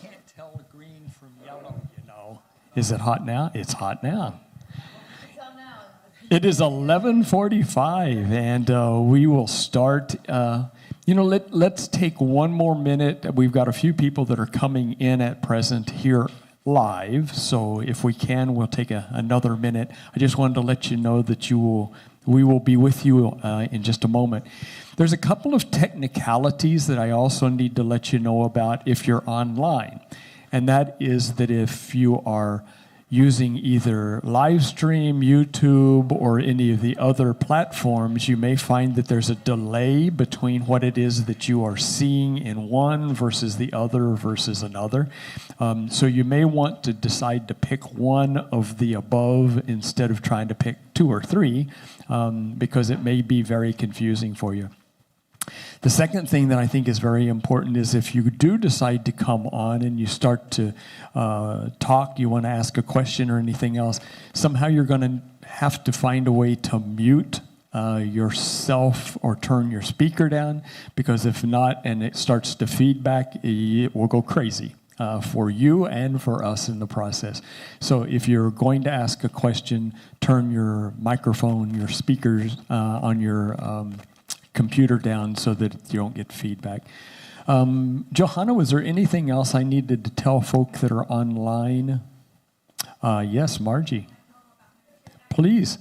can't tell green from yellow, you know. Is it hot now? It's hot now. It is 11:45, and we will start. Let's take one more minute. We've got a few people that are coming in at present here live, so if we can, we'll take another minute. I just wanted to let you know that we will be with you in just a moment. There's a couple of technicalities that I also need to let you know about if you're online, and that is that if you are using either Livestream, YouTube, or any of the other platforms, you may find that there's a delay between what it is that you are seeing in one versus the other versus another. So you may want to decide to pick one of the above instead of trying to pick two or three, because it may be very confusing for you. The second thing that I think is very important is if you do decide to come on and you start to talk, you want to ask a question or anything else, somehow you're going to have to find a way to mute yourself or turn your speaker down, because if not, and it starts to feedback, it will go crazy for you and for us in the process. So if you're going to ask a question, turn your microphone, your speakers on your computer down so that you don't get feedback. Johanna, was there anything else I needed to tell folk that are online? Yes, Margie. Please.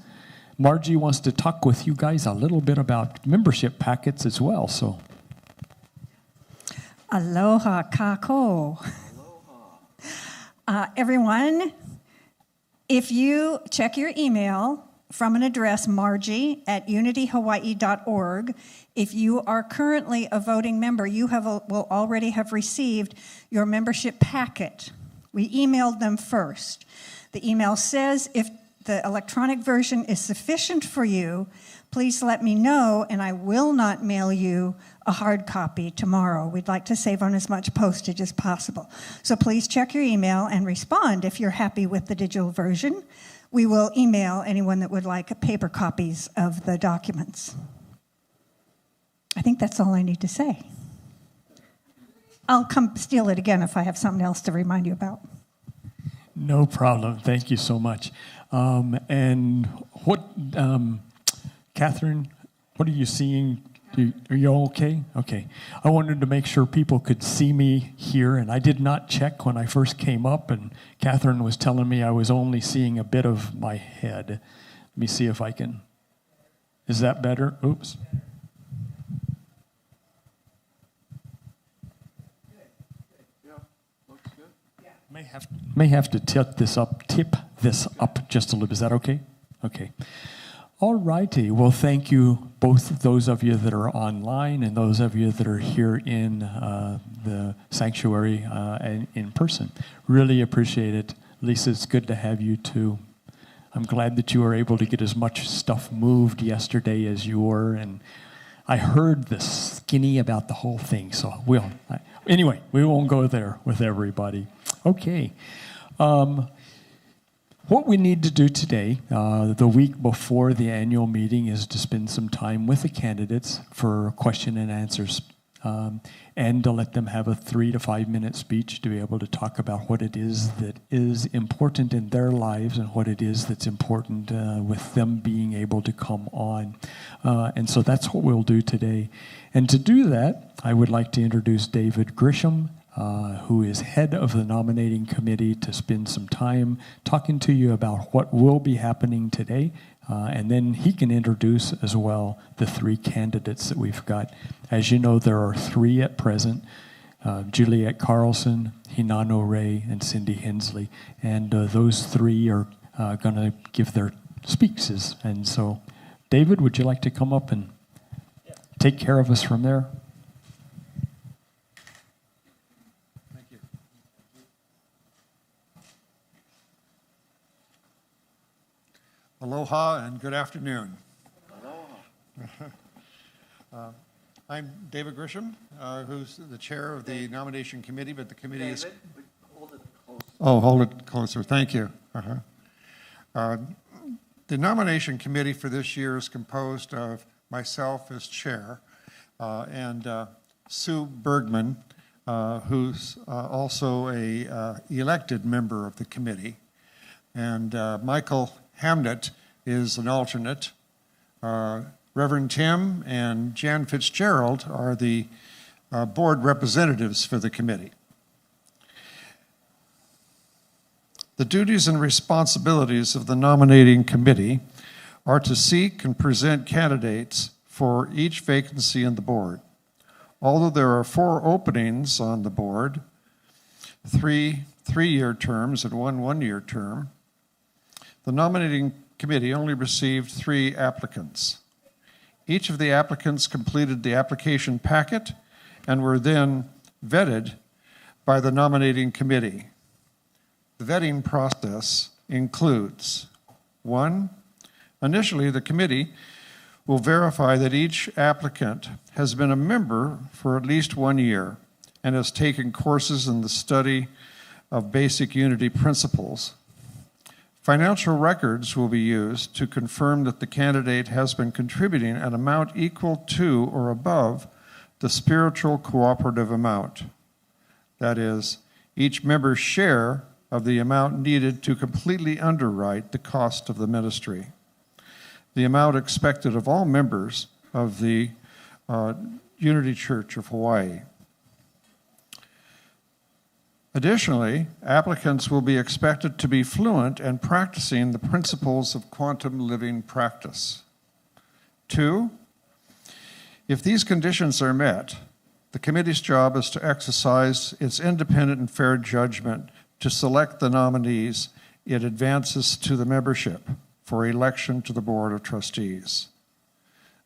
Margie wants to talk with you guys a little bit about membership packets as well. So, aloha kako. Aloha. Everyone, if you check your email from an address, margie@unityhawaii.org. If you are currently a voting member, you will already have received your membership packet. We emailed them first. The email says, if the electronic version is sufficient for you, please let me know, and I will not mail you a hard copy tomorrow. We'd like to save on as much postage as possible. So please check your email and respond if you're happy with the digital version. We will email anyone that would like paper copies of the documents. I think that's all I need to say. I'll come steal it again if I have something else to remind you about. No problem. Thank you so much. And what, Catherine, what are you seeing? Are you okay? Okay. I wanted to make sure people could see me here, and I did not check when I first came up, and Catherine was telling me I was only seeing a bit of my head. Let me see if I can. Is that better? Oops. Yeah, looks good. May have to tip this up just a little bit. Is that okay? Okay. All righty. Well, thank you, both those of you that are online and those of you that are here in the sanctuary and in person. Really appreciate it. Lisa, it's good to have you too. I'm glad that you were able to get as much stuff moved yesterday as you were, and I heard the skinny about the whole thing, so anyway, we won't go there with everybody. Okay. What we need to do today, the week before the annual meeting, is to spend some time with the candidates for question and answers, and to let them have a 3 to 5 minute speech to be able to talk about what it is that is important in their lives and what it is that's important with them being able to come on. And so that's what we'll do today. And to do that, I would like to introduce David Grisham, who is head of the nominating committee, to spend some time talking to you about what will be happening today, and then he can introduce as well the 3 candidates that we've got. As you know, there are 3 at present, Juliet Carlson, Hinano Ray, and Cindy Hensley, and those 3 are going to give their speeches. And so, David, would you like to come up and take care of us from there? Aloha and good afternoon. Aloha. I'm David Grisham, who's the chair of the nomination committee, but the committee is... Hold it closer. Oh, hold it closer. Thank you. The nomination committee for this year is composed of myself as chair and Sue Bergman, who's also a elected member of the committee. And Michael Hamnett is an alternate. Reverend Tim and Jan Fitzgerald are the board representatives for the committee. The duties and responsibilities of the nominating committee are to seek and present candidates for each vacancy in the board. Although there are 4 openings on the board, 3 3-year terms and 1 1-year term, the nominating committee only received 3 applicants. Each of the applicants completed the application packet and were then vetted by the nominating committee. The vetting process includes 1, initially the committee will verify that each applicant has been a member for at least 1 year and has taken courses in the study of basic unity principles. Financial records will be used to confirm that the candidate has been contributing an amount equal to or above the spiritual cooperative amount. That is, each member's share of the amount needed to completely underwrite the cost of the ministry. The amount expected of all members of the Unity Church of Hawaii. Additionally, applicants will be expected to be fluent and practicing the principles of quantum living practice. 2, if these conditions are met, the committee's job is to exercise its independent and fair judgment to select the nominees it advances to the membership for election to the Board of Trustees.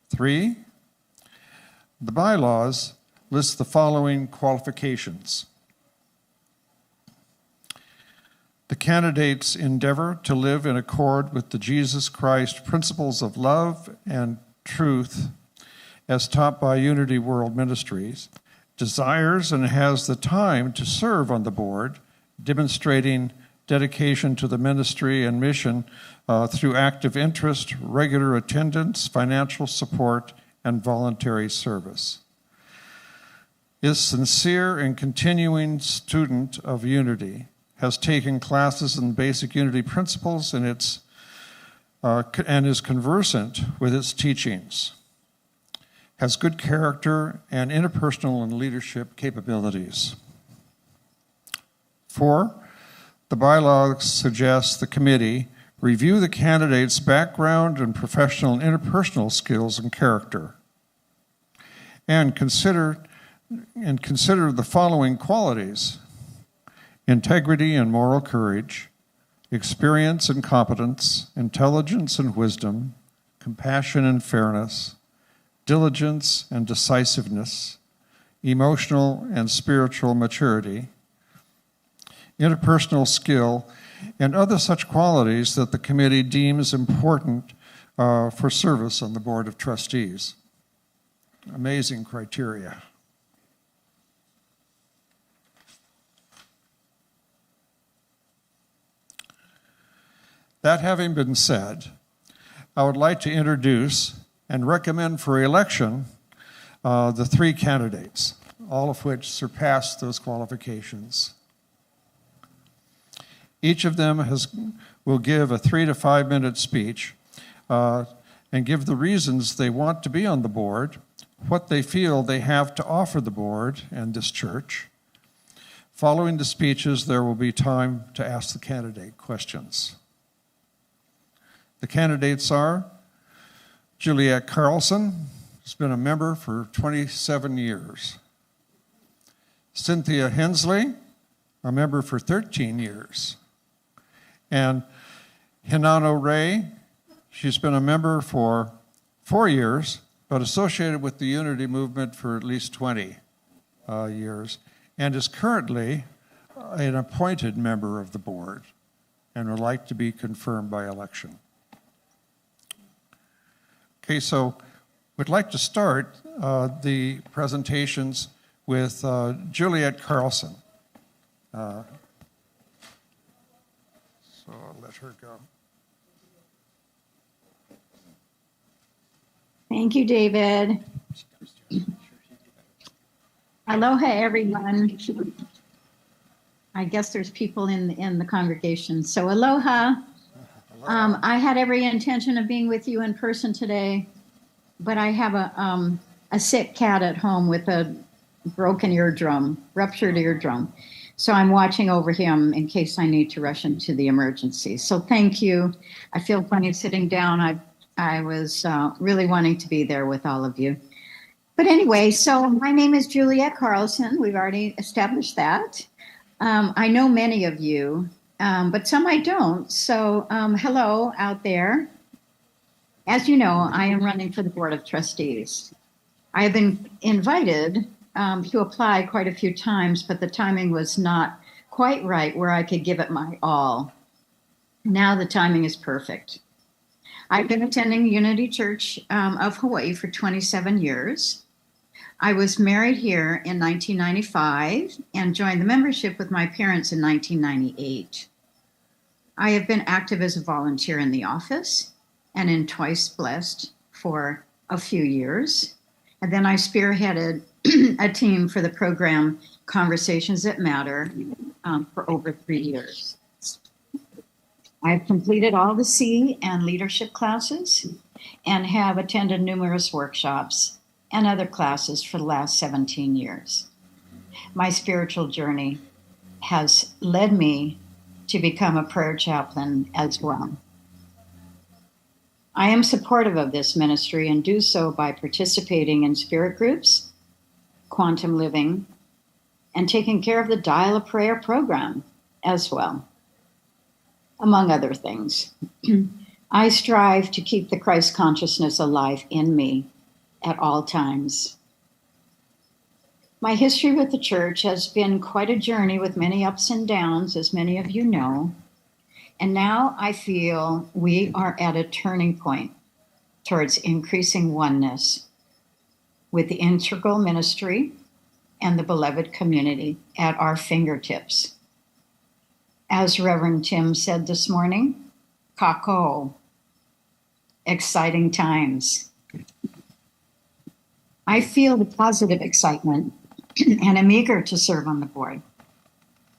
3, the bylaws list the following qualifications. The candidates endeavor to live in accord with the Jesus Christ principles of love and truth as taught by Unity World Ministries, desires and has the time to serve on the board, demonstrating dedication to the ministry and mission through active interest, regular attendance, financial support, and voluntary service. Is sincere and continuing student of Unity, has taken classes in basic Unity principles and is conversant with its teachings, has good character and interpersonal and leadership capabilities. 4, the bylaw suggests the committee review the candidate's background and professional and interpersonal skills and character, and consider the following qualities: integrity and moral courage, experience and competence, intelligence and wisdom, compassion and fairness, diligence and decisiveness, emotional and spiritual maturity, interpersonal skill, and other such qualities that the committee deems important for service on the Board of Trustees. Amazing criteria. That having been said, I would like to introduce and recommend for election the 3 candidates, all of which surpass those qualifications. Each of them will give a 3 to 5 minute speech and give the reasons they want to be on the board, what they feel they have to offer the board and this church. Following the speeches, there will be time to ask the candidate questions. The candidates are Juliet Carlson, who's been a member for 27 years. Cynthia Hensley, a member for 13 years. And Hinano Ray, she's been a member for 4 years, but associated with the Unity Movement for at least 20 years, and is currently an appointed member of the board and would like to be confirmed by election. Okay, so we'd like to start the presentations with Juliet Carlson. So I'll let her go. Thank you, David. Aloha, everyone. I guess there's people in the congregation. So aloha. I had every intention of being with you in person today, but I have a sick cat at home with a broken eardrum, ruptured eardrum. So I'm watching over him in case I need to rush into the emergency. So thank you. I feel funny sitting down. I was really wanting to be there with all of you. But anyway, so my name is Juliet Carlson. We've already established that. I know many of you, but some I don't. So hello out there. As you know, I am running for the Board of Trustees. I have been invited to apply quite a few times, but the timing was not quite right where I could give it my all. Now the timing is perfect. I've been attending Unity Church of Hawaii for 27 years. I was married here in 1995 and joined the membership with my parents in 1998. I have been active as a volunteer in the office and in Twice Blessed for a few years. And then I spearheaded a team for the program Conversations That Matter for over 3 years. I've completed all the C and leadership classes and have attended numerous workshops and other classes for the last 17 years. My spiritual journey has led me to become a prayer chaplain as well. I am supportive of this ministry and do so by participating in spirit groups, quantum living, and taking care of the Dial a Prayer program as well, among other things. I strive to keep the Christ consciousness alive in me at all times. My history with the church has been quite a journey with many ups and downs, as many of you know. And now I feel we are at a turning point towards increasing oneness with the integral ministry and the beloved community at our fingertips. As Reverend Tim said this morning, kako, exciting times. I feel the positive excitement and am eager to serve on the board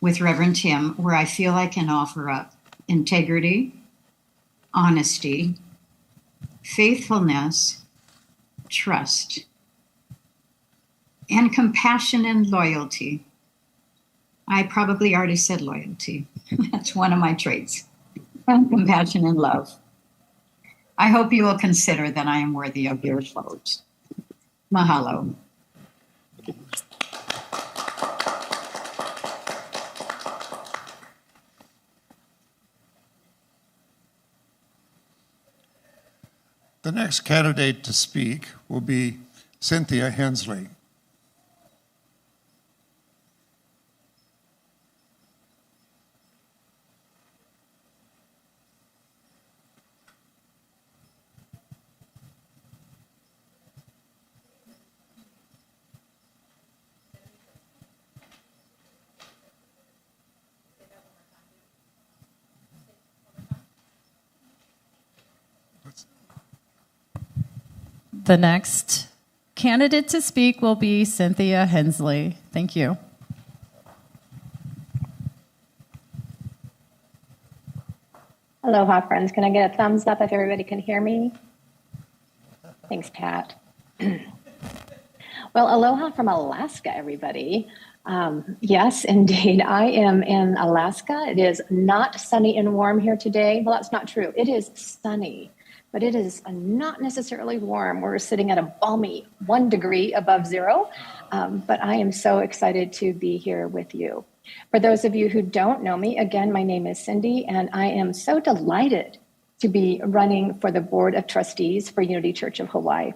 with Reverend Tim, where I feel I can offer up integrity, honesty, faithfulness, trust, and compassion and loyalty. I probably already said loyalty. That's one of my traits. And compassion and love. I hope you will consider that I am worthy of your vote. Mahalo. The next candidate to speak will be Cynthia Hensley. The next candidate to speak will be Cynthia Hensley. Thank you. Aloha, friends. Can I get a thumbs up if everybody can hear me? Thanks, Pat. Well, aloha from Alaska, everybody. Yes, indeed. I am in Alaska. It is not sunny and warm here today. Well, that's not true. It is sunny, but it is not necessarily warm. We're sitting at a balmy 1 degree above zero, but I am so excited to be here with you. For those of you who don't know me, again, my name is Cindy, and I am so delighted to be running for the Board of Trustees for Unity Church of Hawaii.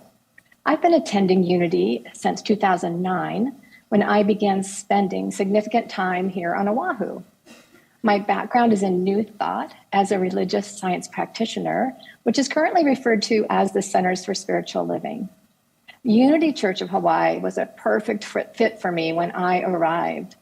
I've been attending Unity since 2009, when I began spending significant time here on Oahu. My background is in New Thought as a religious science practitioner, which is currently referred to as the Centers for Spiritual Living. Unity Church of Hawaii was a perfect fit for me when I arrived.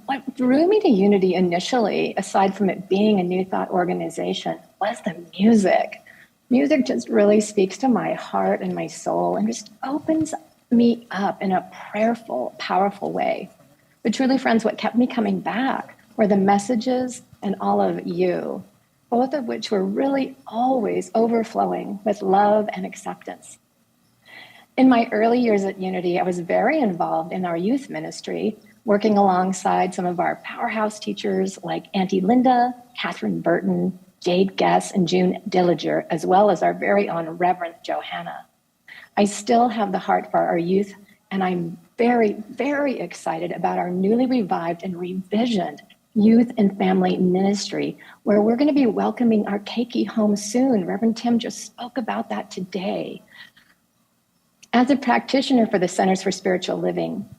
What drew me to Unity initially, aside from it being a New Thought organization, was the music. Music just really speaks to my heart and my soul and just opens me up in a prayerful, powerful way. But truly, friends, what kept me coming back were the messages and all of you, both of which were really always overflowing with love and acceptance. In my early years at Unity, I was very involved in our youth ministry, working alongside some of our powerhouse teachers like Auntie Linda, Catherine Burton, Jade Guess, and June Dillinger, as well as our very own Reverend Johanna. I still have the heart for our youth, and I'm very, very excited about our newly revived and revisioned youth and family ministry, where we're going to be welcoming our Keiki home soon. Reverend Tim just spoke about that today. As a practitioner for the Centers for Spiritual Living,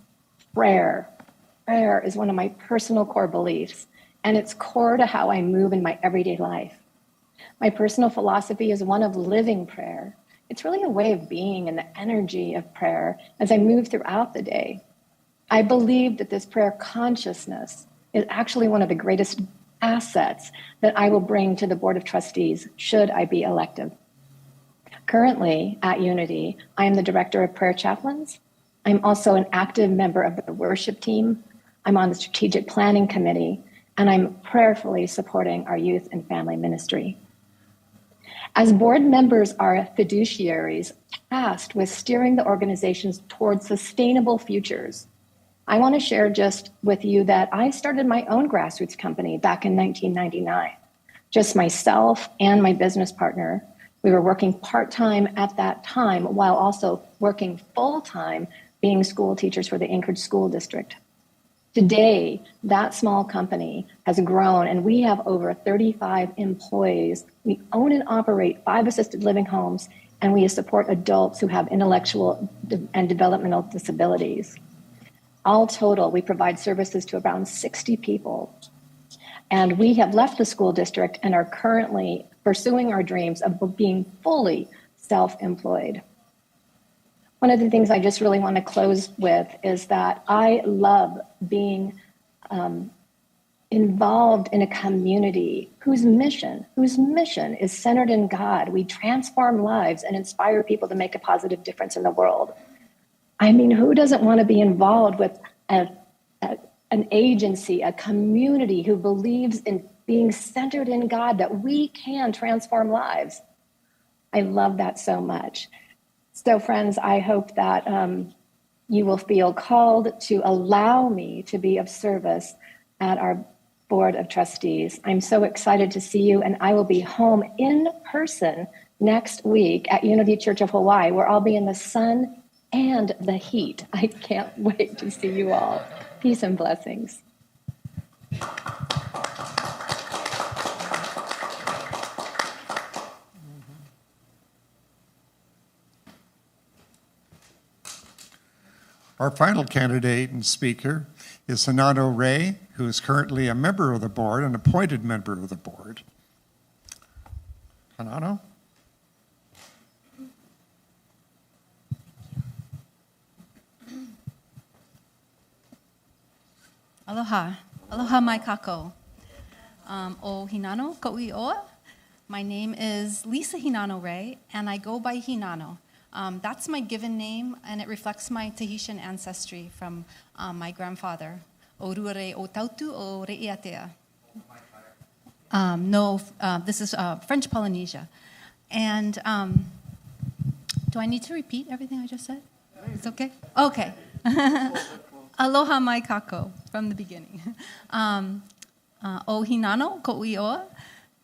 prayer is one of my personal core beliefs, and it's core to how I move in my everyday life. My personal philosophy is one of living prayer. It's really a way of being in the energy of prayer as I move throughout the day. I believe that this prayer consciousness is actually one of the greatest assets that I will bring to the Board of Trustees should I be elected. Currently at Unity, I am the Director of Prayer Chaplains. I'm also an active member of the worship team. I'm on the Strategic Planning Committee, and I'm prayerfully supporting our youth and family ministry. As board members are fiduciaries tasked with steering the organizations towards sustainable futures, I want to share just with you that I started my own grassroots company back in 1999. Just myself and my business partner. We were working part-time at that time while also working full-time being school teachers for the Anchorage School District. Today, that small company has grown and we have over 35 employees. We own and operate 5 assisted living homes, and we support adults who have intellectual and developmental disabilities. All total, we provide services to around 60 people. And we have left the school district and are currently pursuing our dreams of being fully self-employed. One of the things I just really want to close with is that I love being involved in a community whose mission is centered in God. We transform lives and inspire people to make a positive difference in the world. I mean, who doesn't want to be involved with an agency, a community who believes in being centered in God, that we can transform lives? I love that so much. So friends, I hope that you will feel called to allow me to be of service at our Board of Trustees. I'm so excited to see you, and I will be home in person next week at Unity Church of Hawaii, where I'll be in the sun and the heat. I can't wait to see you all. Peace and blessings. Our final candidate and speaker is Hinano Ray, who is currently a member of the board, an appointed member of the board. Hinano? Aloha. Aloha mai kako. O Hinano ko'ioa. My name is Lisa Hinano Ray, and I go by Hinano. That's my given name, and it reflects my Tahitian ancestry from my grandfather. O ruare o tautu o re'iatea. This is French Polynesia. And do I need to repeat everything I just said? It's okay? Okay. Aloha mai kako from the beginning. O Hinano ko'ioa.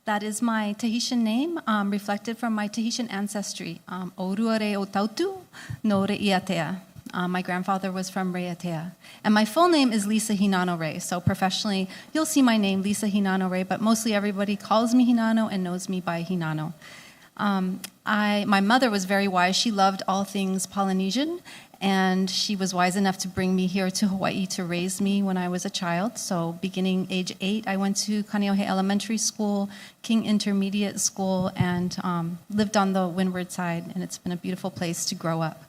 That is my Tahitian name, reflected from my Tahitian ancestry. O ruare o tautu no re'iatea. My grandfather was from Re'iatea. And my full name is Lisa Hinano Ray. So professionally, you'll see my name, Lisa Hinano Ray, but mostly everybody calls me Hinano and knows me by Hinano. My mother was very wise. She loved all things Polynesian, and she was wise enough to bring me here to Hawaii to raise me when I was a child. So beginning age 8, I went to Kaneohe Elementary School, King Intermediate School, and lived on the windward side, and it's been a beautiful place to grow up.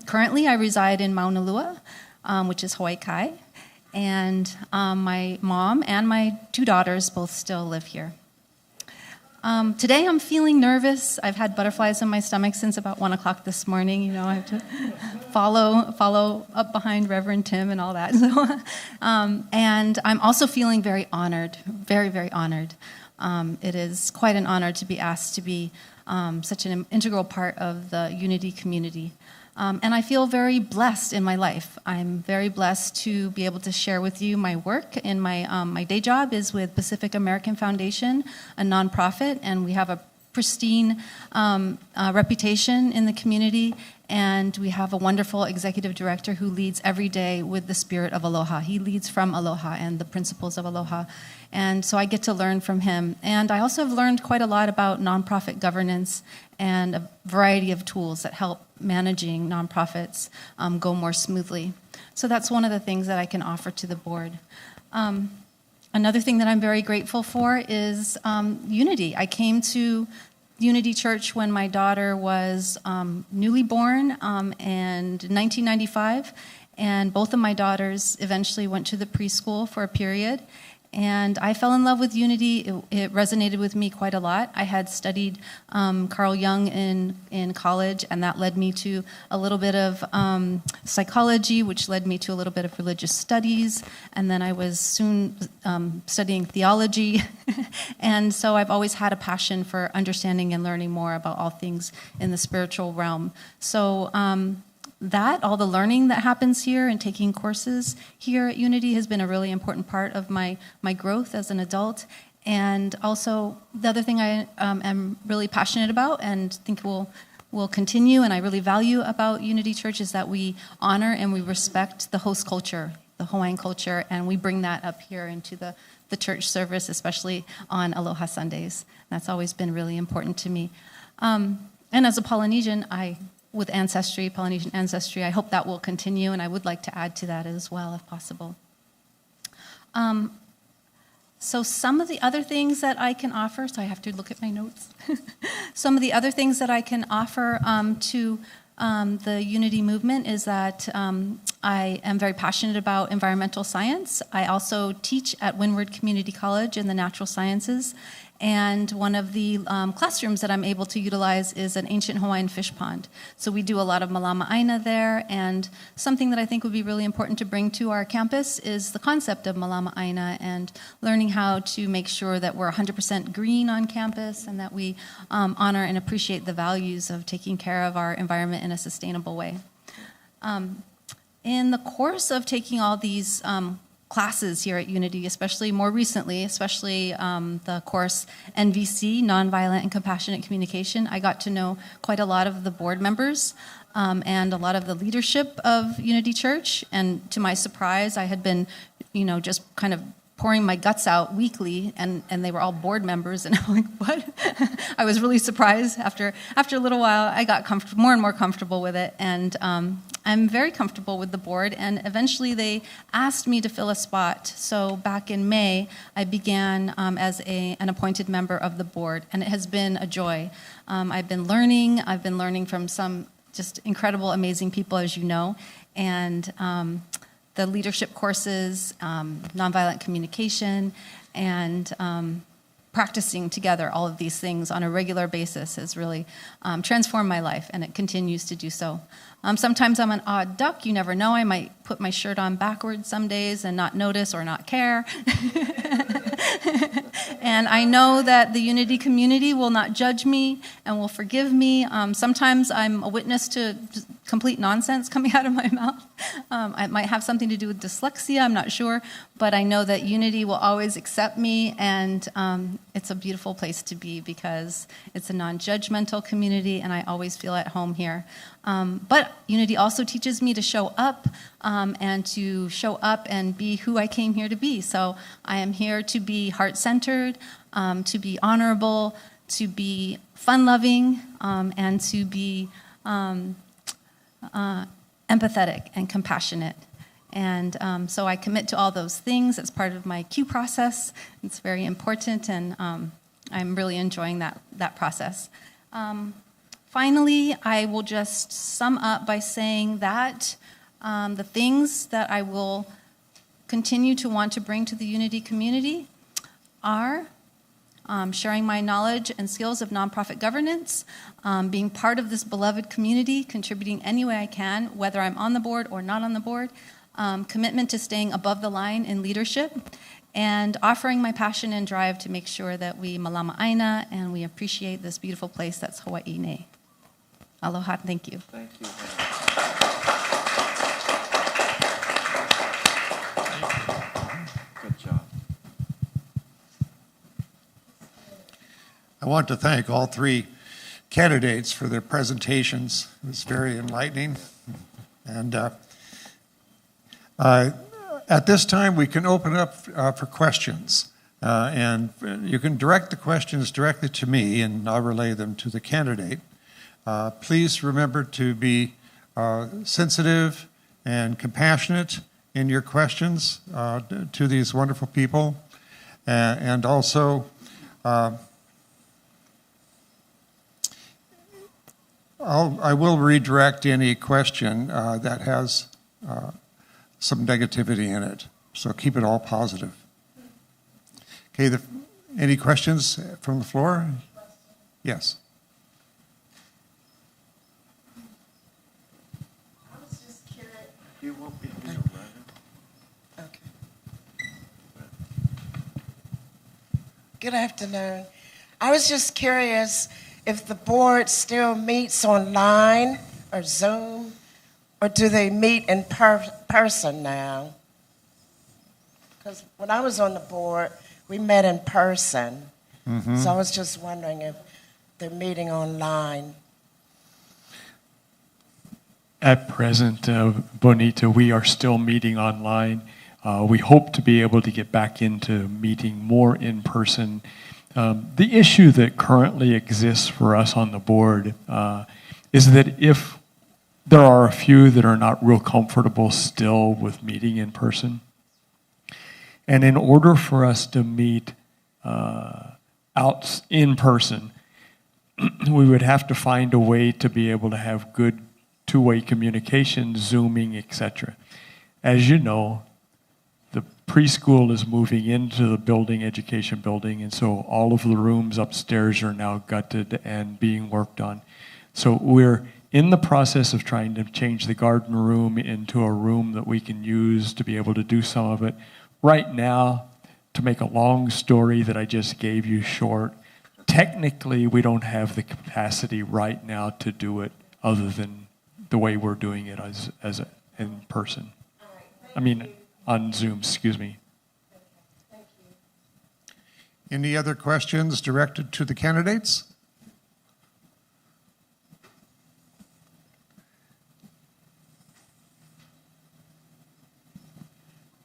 Currently, I reside in Mauna Lua, which is Hawaii Kai, and my mom and my 2 daughters both still live here. Today I'm feeling nervous. I've had butterflies in my stomach since about 1 o'clock this morning. You know, I have to follow up behind Reverend Tim and all that. So, and I'm also feeling very honored, very, very honored. It is quite an honor to be asked to be such an integral part of the Unity community. And I feel very blessed in my life. I'm very blessed to be able to share with you my work. In my day job is with Pacific American Foundation, a nonprofit, and we have a pristine reputation in the community. And we have a wonderful executive director who leads every day with the spirit of aloha. He leads from aloha and the principles of aloha. And so I get to learn from him. And I also have learned quite a lot about nonprofit governance and a variety of tools that help managing nonprofits go more smoothly. So that's one of the things that I can offer to the board. Another thing that I'm very grateful for is Unity. I came to Unity Church when my daughter was newly born in 1995, and both of my daughters eventually went to the preschool for a period. And I fell in love with Unity. It resonated with me quite a lot. I had studied Carl Jung in college, and that led me to a little bit of psychology, which led me to a little bit of religious studies. And then I was soon studying theology. And so I've always had a passion for understanding and learning more about all things in the spiritual realm. So all the learning that happens here and taking courses here at Unity has been a really important part of my growth as an adult. And also, the other thing I am really passionate about and think will continue and I really value about Unity Church is that we honor and we respect the host culture, the Hawaiian culture, and we bring that up here into the church service, especially on Aloha Sundays. That's always been really important to me. And as a Polynesian, with ancestry, Polynesian ancestry, I hope that will continue, and I would like to add to that as well, if possible. So some of the other things that I can offer, so I have to look at my notes. Some of the other things that I can offer to the Unity movement is that I am very passionate about environmental science. I also teach at Windward Community College in the natural sciences. And one of the classrooms that I'm able to utilize is an ancient Hawaiian fish pond. So we do a lot of malama aina there, and something that I think would be really important to bring to our campus is the concept of malama aina and learning how to make sure that we're 100% green on campus and that we honor and appreciate the values of taking care of our environment in a sustainable way. In the course of taking all these classes here at Unity, especially more recently, the course NVC, Nonviolent and Compassionate Communication, I got to know quite a lot of the board members and a lot of the leadership of Unity Church. And to my surprise, I had been, just kind of pouring my guts out weekly, and they were all board members, and I'm like, what? I was really surprised. After a little while, I got more and more comfortable with it, and I'm very comfortable with the board, and eventually they asked me to fill a spot. So back in May, I began as an appointed member of the board, and it has been a joy. I've been learning from some just incredible, amazing people, as you know, and the leadership courses, nonviolent communication, and practicing together all of these things on a regular basis has really transformed my life, and it continues to do so. Sometimes I'm an odd duck. You never know. I might put my shirt on backwards some days and not notice or not care. And I know that the Unity community will not judge me and will forgive me. Sometimes I'm a witness to complete nonsense coming out of my mouth. It might have something to do with dyslexia, I'm not sure. But I know that Unity will always accept me, and it's a beautiful place to be because it's a non-judgmental community, and I always feel at home here. But Unity also teaches me to show up and be who I came here to be. So I am here to be heart-centered, to be honorable, to be fun-loving, and to be empathetic and compassionate. And so I commit to all those things. It's part of my Q process. It's very important, and I'm really enjoying that process. Finally, I will just sum up by saying that the things that I will continue to want to bring to the Unity community are sharing my knowledge and skills of nonprofit governance, being part of this beloved community, contributing any way I can, whether I'm on the board or not on the board, commitment to staying above the line in leadership, and offering my passion and drive to make sure that we malama aina and we appreciate this beautiful place that's Hawaii nei. Aloha, thank you. Thank you. Good job. I want to thank all three candidates for their presentations. It was very enlightening. And at this time, we can open up for questions. And you can direct the questions directly to me, and I'll relay them to the candidate. Please remember to be sensitive and compassionate in your questions to these wonderful people. And also, I will redirect any question that has some negativity in it. So keep it all positive. Okay, any questions from the floor? Yes. I was just curious. You won't be here, right? Okay. Good afternoon. I was just curious if the board still meets online or Zoom, or do they meet in person now? Because when I was on the board, we met in person. Mm-hmm. So I was just wondering if they're meeting online. At present, Bonita, we are still meeting online. We hope to be able to get back into meeting more in person. The issue that currently exists for us on the board is that if there are a few that are not real comfortable still with meeting in person, and in order for us to meet out in person, we would have to find a way to be able to have good two-way communication, Zooming, etc. As you know, the preschool is moving into the building, education building, and so all of the rooms upstairs are now gutted and being worked on. So we're in the process of trying to change the garden room into a room that we can use to be able to do some of it. Right now, to make a long story that I just gave you short, technically we don't have the capacity right now to do it other than the way we're doing it as in person. I mean, on Zoom, excuse me. Thank you. Any other questions directed to the candidates?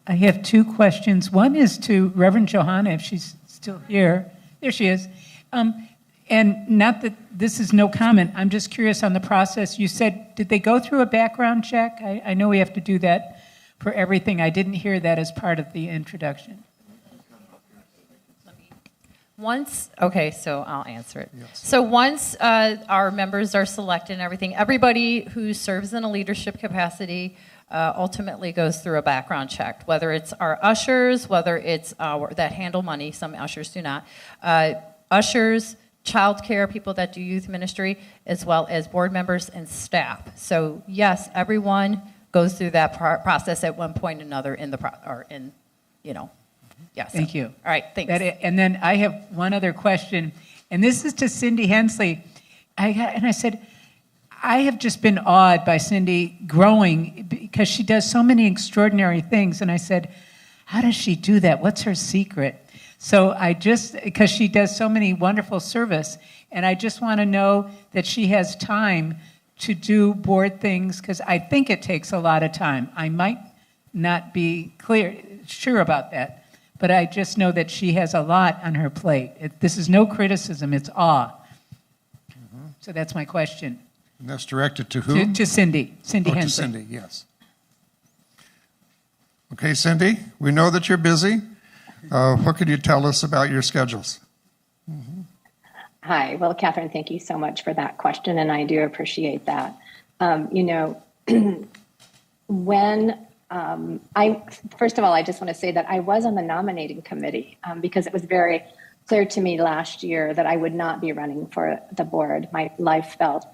I have two questions. One is to Reverend Johanna, if she's still here. There she is. And not that this is no comment, I'm just curious on the process. You said, did they go through a background check? I know we have to do that for everything. I didn't hear that as part of the introduction. Okay, so I'll answer it. Yes. So once our members are selected and everything, everybody who serves in a leadership capacity ultimately goes through a background check, whether it's our ushers, whether it's that handle money, some ushers do not, ushers, childcare, people that do youth ministry, as well as board members and staff. So yes, everyone goes through that process at one point or another Yes. Thank you. All right, thanks. And then I have one other question, and this is to Cindy Hensley. I said, I have just been awed by Cindy growing because she does so many extraordinary things. And I said, how does she do that? What's her secret? So because she does so many wonderful service, and I just want to know that she has time to do board things, because I think it takes a lot of time. I might not be sure about that, but I just know that she has a lot on her plate. This is no criticism, it's awe. Mm-hmm. So that's my question. And that's directed to whom? To Cindy. Cindy Hensley. To Cindy, yes. Okay, Cindy, we know that you're busy. What could you tell us about your schedules? Mm-hmm. Hi. Well, Catherine, thank you so much for that question, and I do appreciate that. First of all, I just want to say that I was on the nominating committee because it was very clear to me last year that I would not be running for the board. My life felt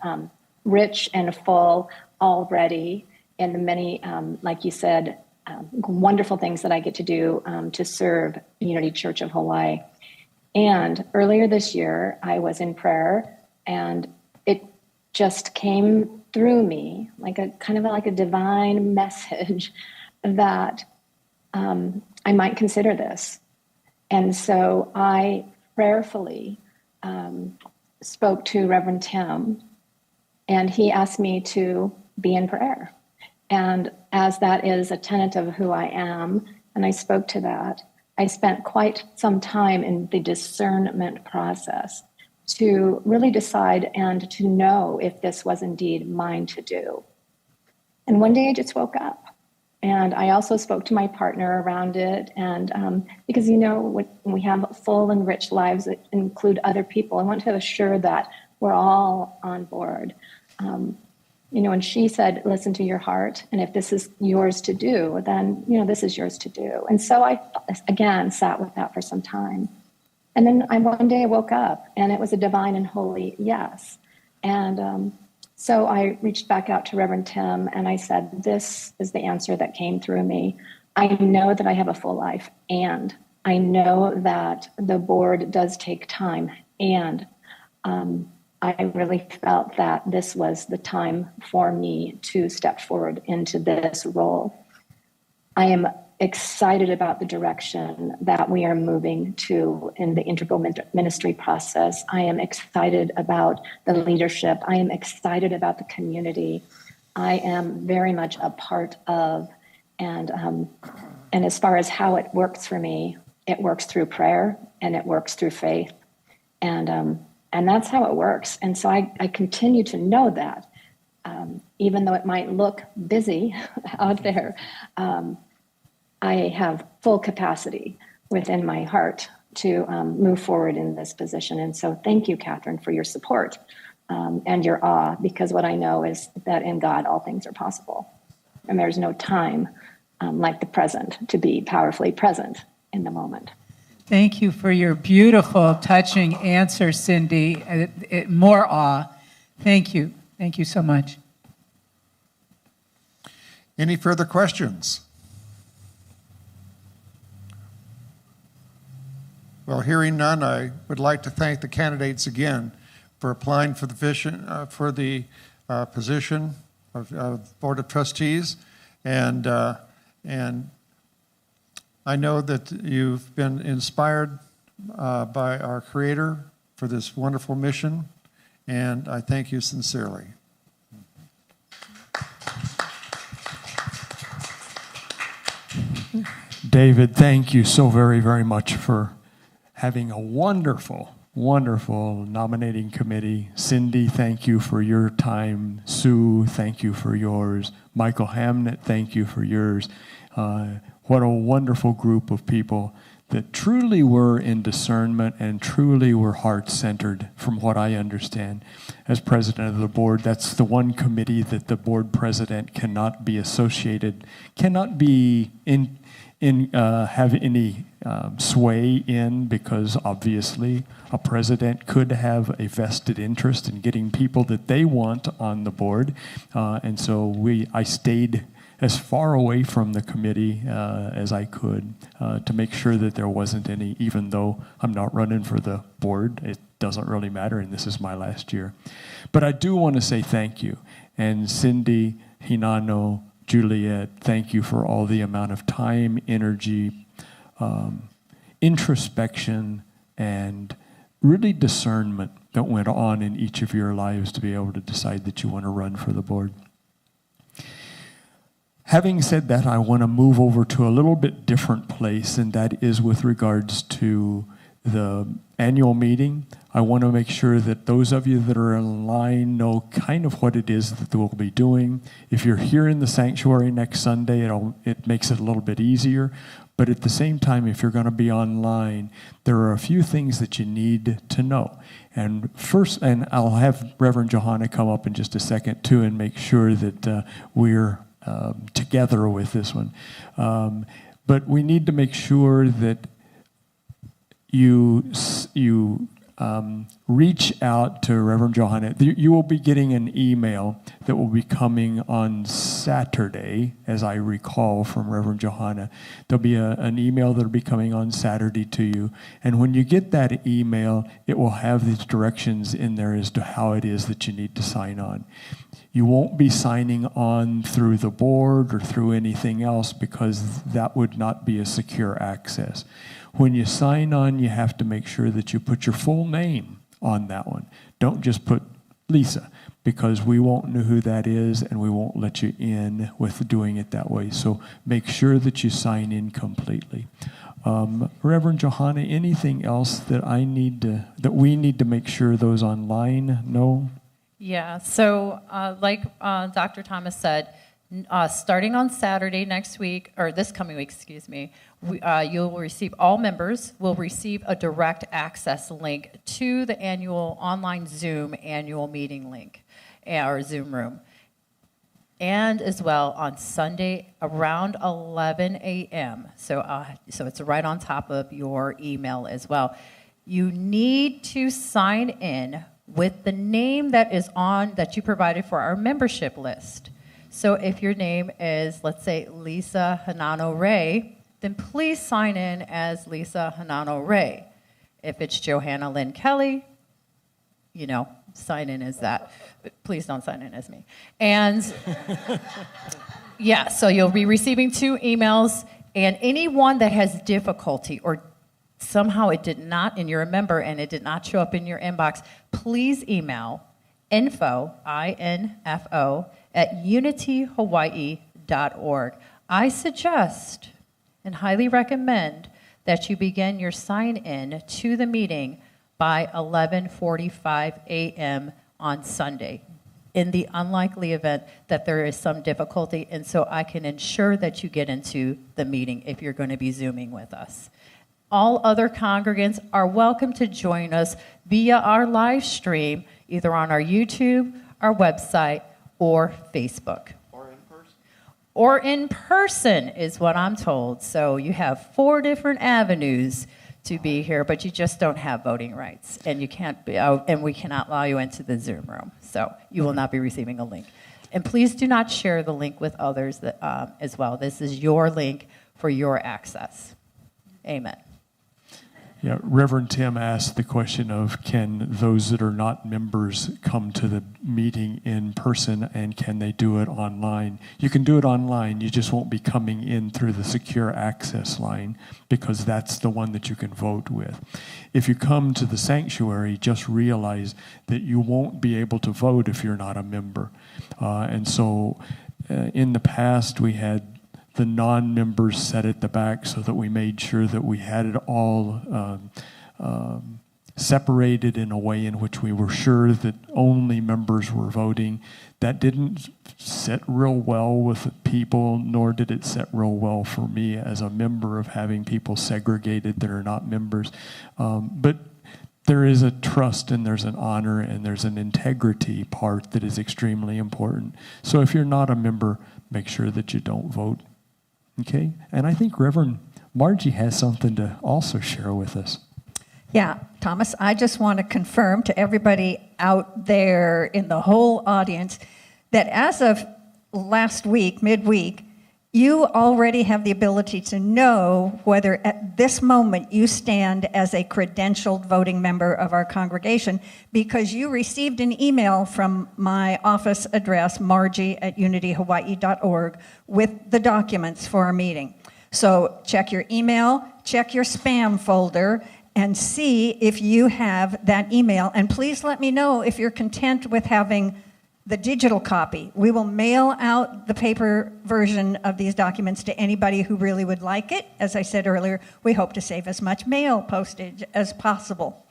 rich and full already in the many, like you said, wonderful things that I get to do to serve Unity Church of Hawaii. And earlier this year, I was in prayer, and it just came through me like a kind of like a divine message that I might consider this. And so I prayerfully spoke to Reverend Tim, and he asked me to be in prayer. And as that is a tenet of who I am, and I spoke to that, I spent quite some time in the discernment process to really decide and to know if this was indeed mine to do. And one day I just woke up. And I also spoke to my partner around it. And because, when we have full and rich lives that include other people, I want to assure that we're all on board. And she said, listen to your heart. And if this is yours to do, then, this is yours to do. And so I, again, sat with that for some time. And then one day I woke up, and it was a divine and holy yes. And so I reached back out to Reverend Tim, and I said, this is the answer that came through me. I know that I have a full life, and I know that the board does take time, and I really felt that this was the time for me to step forward into this role. I am excited about the direction that we are moving to in the integral ministry process. I am excited about the leadership. I am excited about the community. I am very much a part of, and as far as how it works for me, it works through prayer and it works through faith, and that's how it works. And so I continue to know that, even though it might look busy out there. I have full capacity within my heart to move forward in this position. And so thank you, Catherine, for your support and your awe, because what I know is that in God, all things are possible. And there's no time like the present to be powerfully present in the moment. Thank you for your beautiful, touching answer, Cindy. More awe. Thank you. Thank you so much. Any further questions? Well, hearing none, I would like to thank the candidates again for applying for the position of Board of Trustees, and I know that you've been inspired by our Creator for this wonderful mission, and I thank you sincerely. David, thank you so very, very much for having a wonderful, wonderful nominating committee. Cindy, thank you for your time. Sue, thank you for yours. Michael Hamnett, thank you for yours. What a wonderful group of people that truly were in discernment and truly were heart-centered, from what I understand. As president of the board, that's the one committee that the board president cannot be associated, cannot be have any sway in, because obviously a president could have a vested interest in getting people that they want on the board, and so I stayed as far away from the committee as I could to make sure that there wasn't any, even though I'm not running for the board, it doesn't really matter, and this is my last year. But I do want to say thank you, and Cindy, Hinano, Juliet, thank you for all the amount of time, energy, introspection, and really discernment that went on in each of your lives to be able to decide that you want to run for the board. Having said that, I want to move over to a little bit different place, and that is with regards to the annual meeting. I want to make sure that those of you that are in line know kind of what it is that we'll be doing. If you're here in the sanctuary next Sunday, it makes it a little bit easier. But at the same time, if you're going to be online, there are a few things that you need to know. And first, and I'll have Reverend Johanna come up in just a second too and make sure that we're together with this one. But we need to make sure that you reach out to Reverend Johanna. You will be getting an email that will be coming on Saturday, as I recall from Reverend Johanna. There'll be an email that will be coming on Saturday to you. And when you get that email, it will have these directions in there as to how it is that you need to sign on. You won't be signing on through the board or through anything else, because that would not be a secure access. When you sign on, you have to make sure that you put your full name on that one. Don't just put Lisa, because we won't know who that is and we won't let you in with doing it that way. So make sure that you sign in completely. Reverend Johanna, anything else that we need to make sure those online know? Yeah, so like Dr. Thomas said, starting on Saturday next week, or this coming week, excuse me, you'll receive, all members will receive a direct access link to the annual online Zoom annual meeting link, or Zoom room. And as well on Sunday around 11 a.m. So it's right on top of your email as well. You need to sign in with the name that you provided for our membership list. So if your name is, let's say, Lisa Hanano Ray, then please sign in as Lisa Hanano Ray. If it's Johanna Lynn Kelly, sign in as that. But please don't sign in as me. And yeah, so you'll be receiving 2 emails, and anyone that has difficulty or somehow it did not, and you're a member and it did not show up in your inbox, please email info, I-N-F-O, at unityhawaii.org. I suggest and highly recommend that you begin your sign-in to the meeting by 11:45 a.m. on Sunday, in the unlikely event that there is some difficulty, and so I can ensure that you get into the meeting if you're going to be Zooming with us. All other congregants are welcome to join us via our live stream, either on our YouTube, our website, or Facebook. Or in person? Or in person is what I'm told. So you have 4 different avenues to be here, but you just don't have voting rights, and you can't be out, and we cannot allow you into the Zoom room. So you will not be receiving a link. And please do not share the link with others as well. This is your link for your access. Amen. Yeah, Reverend Tim asked the question of, can those that are not members come to the meeting in person, and can they do it online? You can do it online, you just won't be coming in through the secure access line, because that's the one that you can vote with. If you come to the sanctuary, just realize that you won't be able to vote if you're not a member. And so in the past, we had the non-members set at the back so that we made sure that we had it all separated in a way in which we were sure that only members were voting. That didn't sit real well with people, nor did it sit real well for me as a member, of having people segregated that are not members. But there is a trust, and there's an honor, and there's an integrity part that is extremely important. So if you're not a member, make sure that you don't vote. Okay, and I think Reverend Margie has something to also share with us. Yeah, Thomas, I just want to confirm to everybody out there in the whole audience that as of last week, midweek, you already have the ability to know whether at this moment you stand as a credentialed voting member of our congregation, because you received an email from my office address, margie@unityhawaii.org, with the documents for our meeting. So check your email, check your spam folder, and see if you have that email. And please let me know if you're content with having the digital copy. We will mail out the paper version of these documents to anybody who really would like it. As I said earlier, we hope to save as much mail postage as possible.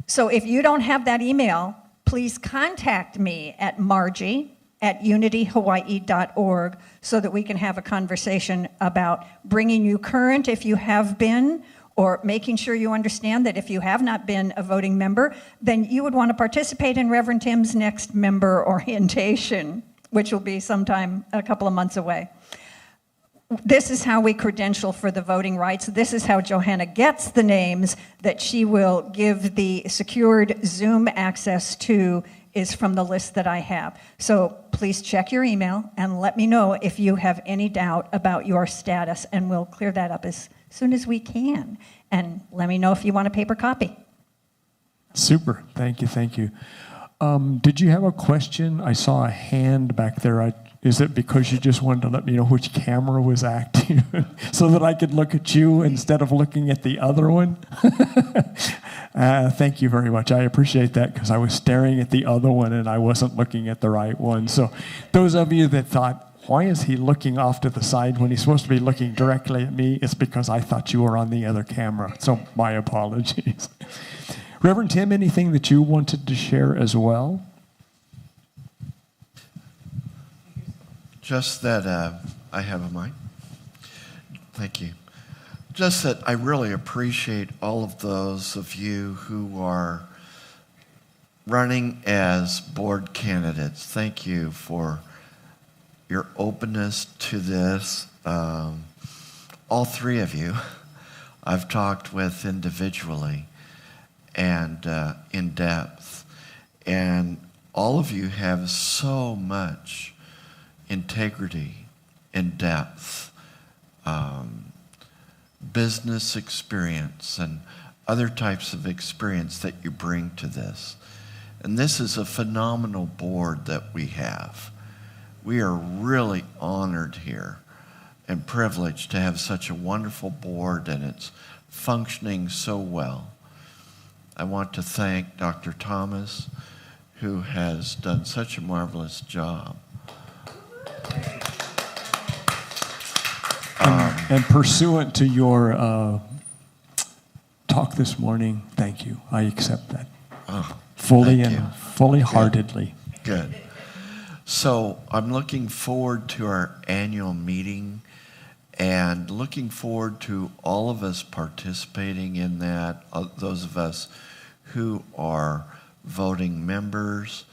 So if you don't have that email, please contact me at margie@unityhawaii.org so that we can have a conversation about bringing you current if you have been, or making sure you understand that if you have not been a voting member, then you would want to participate in Reverend Tim's next member orientation, which will be sometime a couple of months away. this is how we credential for the voting rights. This is how Johanna gets the names that she will give the secured Zoom access to, is from the list that I have. So please check your email and let me know if you have any doubt about your status, and we'll clear that up as soon as we can. And let me know if you want a paper copy. Super. Thank you. Thank you. Did you have a question? I saw a hand back there. Is it because you just wanted to let me know which camera was active so that I could look at you instead of looking at the other one? Thank you very much. I appreciate that, because I was staring at the other one and I wasn't looking at the right one. So those of you that thought, why is he looking off to the side when he's supposed to be looking directly at me? It's because I thought you were on the other camera. So my apologies. Reverend Tim, anything that you wanted to share as well? Just that I have a mic. Thank you. Just that I really appreciate all of those of you who are running as board candidates. Thank you for your openness to this. All three of you I've talked with individually and in depth. And all of you have so much integrity and depth, business experience, and other types of experience that you bring to this. And this is a phenomenal board that we have. We are really honored here and privileged to have such a wonderful board, and it's functioning so well. I want to thank Dr. Thomas, who has done such a marvelous job. And pursuant to your talk this morning, thank you. I accept that. Fully and fully heartedly. Good. So I'm looking forward to our annual meeting and looking forward to all of us participating in that, those of us who are voting members.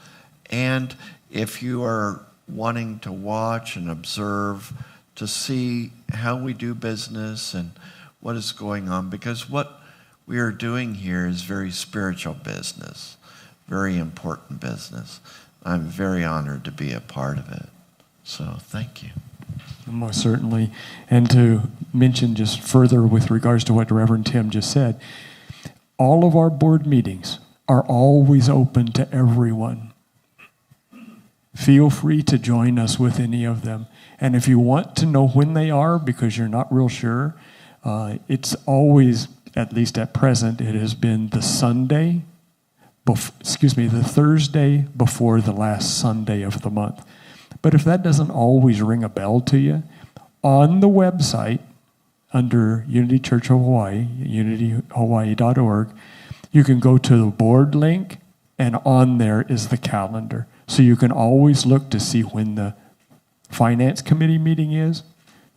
And if you are wanting to watch and observe to see how we do business and what is going on, because what we are doing here is very spiritual business, very important business. I'm very honored to be a part of it. So thank you. Most certainly. And to mention just further with regards to what Reverend Tim just said, all of our board meetings are always open to everyone. Feel free to join us with any of them. And if you want to know when they are, because you're not real sure, it's always, at least at present, it has been the Thursday before the last Sunday of the month. But if that doesn't always ring a bell to you, on the website, under Unity Church of Hawaii, unityhawaii.org, you can go to the board link, and on there is the calendar. So you can always look to see when the finance committee meeting is,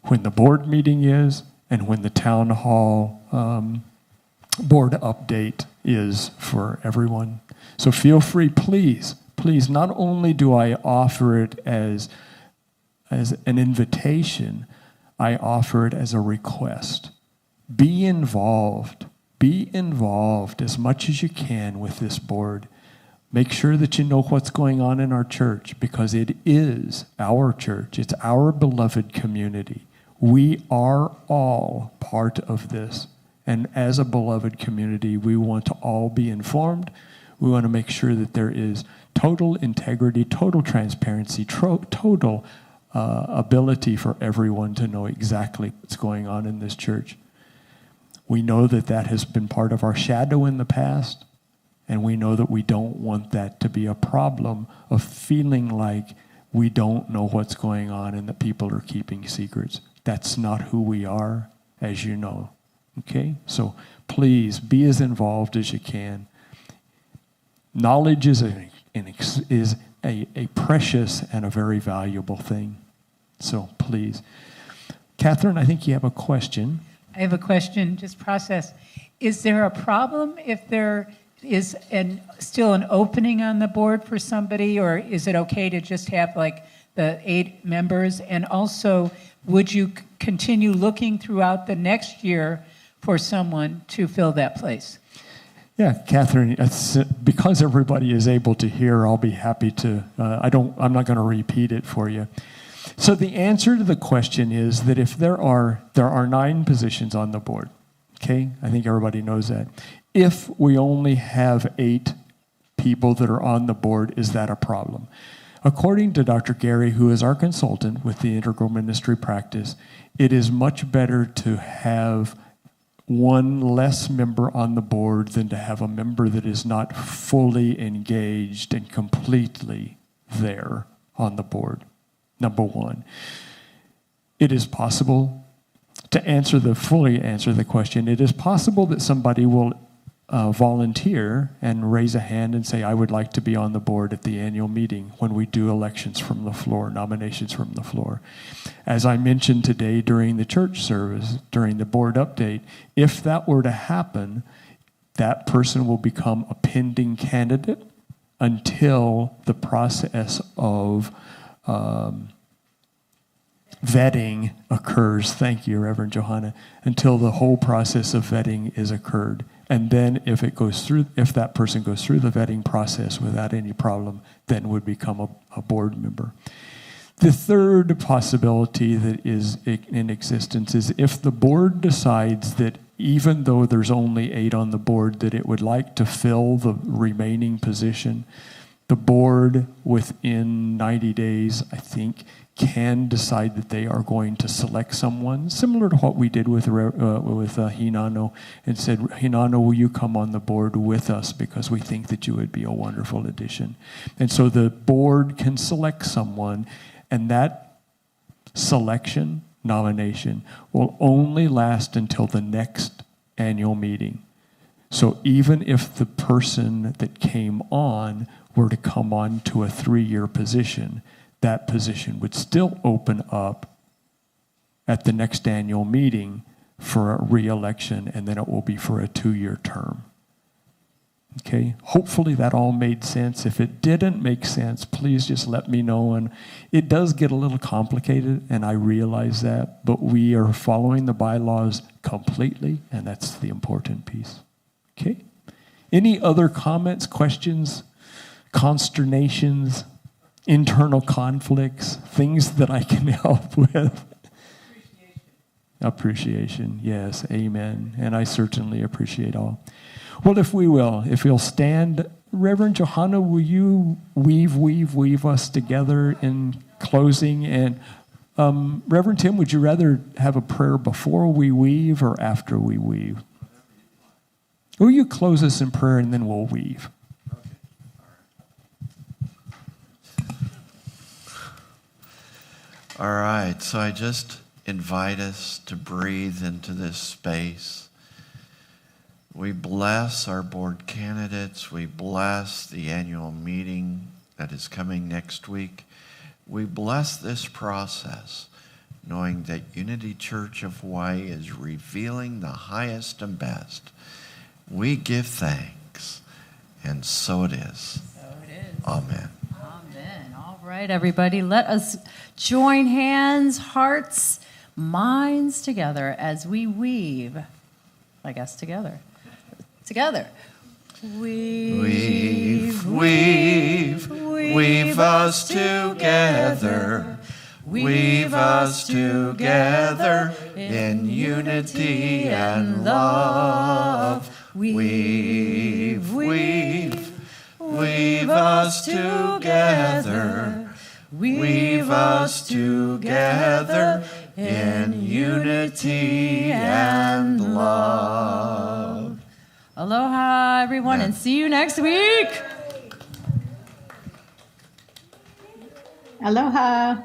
when the board meeting is, and when the town hall board update is for everyone. So feel free, please, not only do I offer it as an invitation, I offer it as a request. Be involved. Be involved as much as you can with this board. Make sure that you know what's going on in our church, because it is our church. It's our beloved community. We are all part of this. And as a beloved community, we want to all be informed. We want to make sure that there is total integrity, total transparency, total ability for everyone to know exactly what's going on in this church. We know that that has been part of our shadow in the past, and we know that we don't want that to be a problem of feeling like we don't know what's going on and that people are keeping secrets. That's not who we are, as you know. Okay? So please be as involved as you can. Knowledge is a precious and a very valuable thing. So please. Catherine, I think you have a question. I have a question, just process. Is there a problem if there is still an opening on the board for somebody, or is it okay to just have like the 8 members? And also, would you continue looking throughout the next year for someone to fill that place? Yeah, Catherine, because everybody is able to hear, I'll be happy to, I'm not going to repeat it for you. So the answer to the question is that if there are 9 positions on the board, okay? I think everybody knows that. If we only have 8 people that are on the board, is that a problem? According to Dr. Gary, who is our consultant with the Integral Ministry Practice, it is much better to have one less member on the board than to have a member that is not fully engaged and completely there on the board. Number one. It is possible, to fully answer the question, it is possible that somebody will volunteer and raise a hand and say, I would like to be on the board at the annual meeting when we do elections from the floor, nominations from the floor. As I mentioned today during the church service, during the board update, if that were to happen, that person will become a pending candidate until the process of vetting occurs. Thank you, Reverend Johanna. Until the whole process of vetting is occurred. And then if that person goes through the vetting process without any problem, then would become a board member. The third possibility that is in existence is if the board decides that even though there's only 8 on the board, that it would like to fill the remaining position, the board within 90 days, I think, can decide that they are going to select someone, similar to what we did with Hinano, and said, Hinano, will you come on the board with us because we think that you would be a wonderful addition. And so the board can select someone, and that selection, nomination, will only last until the next annual meeting. So even if the person that came on were to come on to a 3-year position, that position would still open up at the next annual meeting for a re-election, and then it will be for a 2-year term. Okay? Hopefully that all made sense. If it didn't make sense, please just let me know. And it does get a little complicated, and I realize that, but we are following the bylaws completely, and that's the important piece. Okay? Any other comments, questions, consternations, internal conflicts, things that I can help with? Appreciation, yes, amen. And I certainly appreciate all. Well, if you'll stand, Reverend Johanna, will you weave us together in closing? And Reverend Tim, would you rather have a prayer before we weave or after we weave? Will you close us in prayer and then we'll weave? All right, so I just invite us to breathe into this space. We bless our board candidates. We bless the annual meeting that is coming next week. We bless this process, knowing that Unity Church of Hawaii is revealing the highest and best. We give thanks, and so it is. So it is. Amen. Amen. All right, everybody, let us join hands, hearts, minds together as we weave. I guess together. Together. Weave, weave, weave us together. Weave us together in unity and love. Weave, weave, weave us together. Weave us together in unity and love. Aloha, everyone, and see you next week. Aloha.